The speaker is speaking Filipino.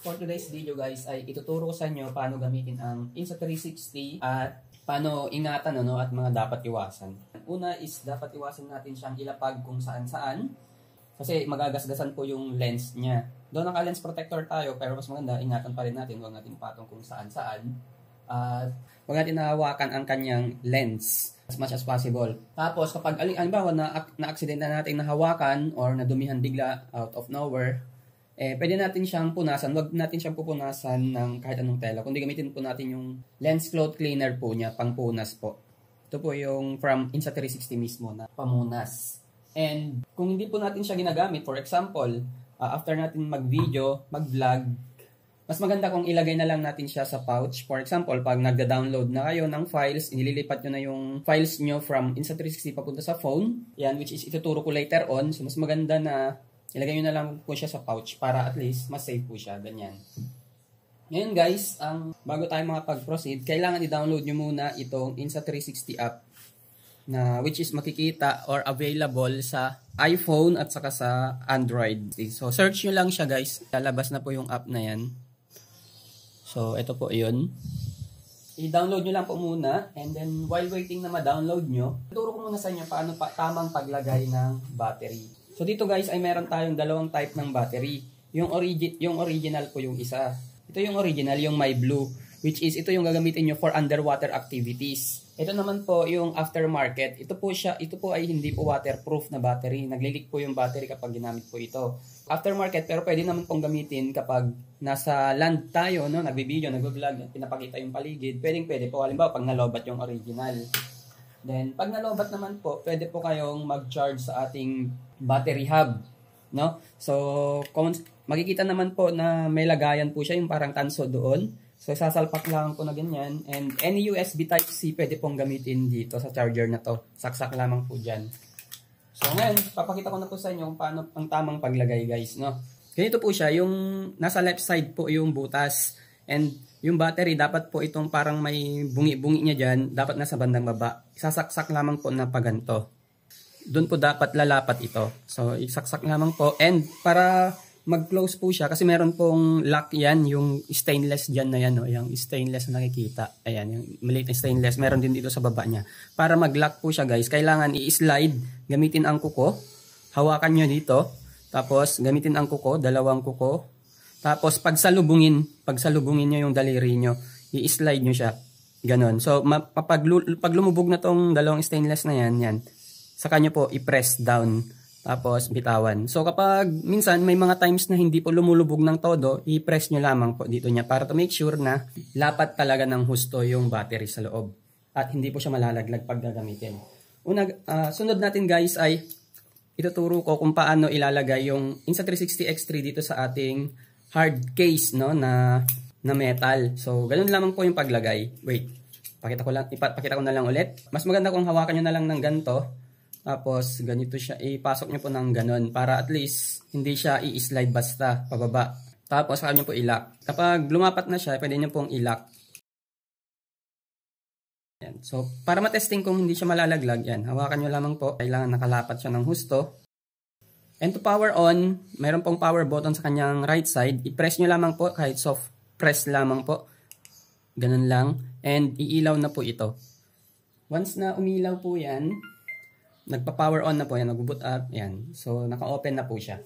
For today's video guys ay ituturo ko sa inyo paano gamitin ang Insta360 at paano ingatan at mga dapat iwasan. Una is dapat iwasan natin siyang ilapag kung saan-saan kasi magagasgasan po yung lens niya. Doon naka-lens protector tayo pero mas maganda ingatan pa rin natin, huwag natin patong kung saan-saan. At huwag natin nahawakan ang kanyang lens as much as possible. Tapos kapag alimbawa na-accident na natin nahawakan or nadumihan bigla out of nowhere, pwede natin siyang punasan. Huwag natin siyang pupunasan ng kahit anong tela. Kundi gamitin po natin yung lens cloth cleaner po niya, pangpunas po. Ito po yung from Insta360 mismo na pamunas. And kung hindi po natin siya ginagamit, for example, after natin mag-video, mag-vlog, mas maganda kung ilagay na lang natin siya sa pouch. For example, pag nagda-download na kayo ng files, inililipat nyo na yung files nyo from Insta360 papunta sa phone. Yan, which is ituturo ko later on. So, mas maganda na ilagay nyo na lang po siya sa pouch para at least mas safe po siya. Ganyan. Ngayon guys, bago tayo makapag-proceed, kailangan i-download nyo muna itong Insta360 app na which is makikita or available sa iPhone at saka sa Android. So, search nyo lang siya guys. Lalabas na po yung app na yan. So, ito po yun. I-download nyo lang po muna and then while waiting na ma-download nyo, tuturo ko muna sa inyo paano tamang paglagay ng battery. So, dito guys ay meron tayong dalawang type ng battery. Yung original po yung isa. Ito yung original, yung My Blue, which is ito yung gagamitin nyo for underwater activities. Ito naman po yung aftermarket. Ito po ay hindi po waterproof na battery. Naglilik po yung battery kapag ginamit po ito. Aftermarket, pero pwede naman pong gamitin kapag nasa land tayo, nagbibideo, nagbo-vlog, pinapakita yung paligid. Pwede po. Halimbawa, pag nalobat yung original. Then, pag nalobat naman po, pwede po kayong mag-charge sa ating battery hub. So, makikita naman po na may lagayan po siya, yung parang tanso doon. So, sasalpak lang po na ganyan. And any USB Type-C pwede pong gamitin dito sa charger na to. Saksak lamang po dyan. So, ngayon, papakita ko na po sa inyo kung paano ang tamang paglagay, guys. Ganito po siya. Yung nasa left side po yung butas. And yung battery, dapat po itong parang may bungi-bungi niya dyan. Dapat nasa bandang baba. Isasaksak lamang po na paganto. Doon po dapat lalapat ito. So, isaksak lamang po. And para mag-close po siya kasi meron pong lock yan, yung stainless dyan na yan, yung stainless na nakikita. Ayan, yung maliit na stainless. Meron din dito sa baba niya. Para mag-lock po siya guys, kailangan i-slide, gamitin ang kuko. Hawakan nyo dito. Tapos, gamitin ang kuko, dalawang kuko. Tapos, pagsalubungin nyo yung daliri nyo. I-slide nyo siya. Ganon. So, pag lumubog na tong dalawang stainless na yan, saka nyo po i-press down. Tapos, bitawan. So, kapag minsan may mga times na hindi po lumulubog ng todo, i-press nyo lamang po dito niya para to make sure na lapat talaga ng husto yung battery sa loob. At hindi po siya malalaglag pag gagamitin. Sunod natin guys ay ituturo ko kung paano ilalagay yung Insta360 X3 dito sa ating hard case na metal. So, ganun lamang po yung paglagay. Wait, ipakita ko na lang ulit. Mas maganda kung hawakan nyo na lang ng ganito. Tapos, ganito siya. Ipasok nyo po ng ganon para at least hindi siya i-slide basta pababa. Tapos, saka nyo po i-lock. Kapag lumapat na siya, pwede nyo pong i-lock. Yan. So, para matesting kung hindi siya malalaglag, yan. Hawakan nyo lamang po. Kailangan nakalapat siya ng husto. And to power on, mayroon pong power button sa kanyang right side. I-press nyo lamang po, kahit soft press lamang po. Ganun lang. And iilaw na po ito. Once na umilaw po yan, nagpa-power on na po yan, nag-boot up, yan. So, naka-open na po siya.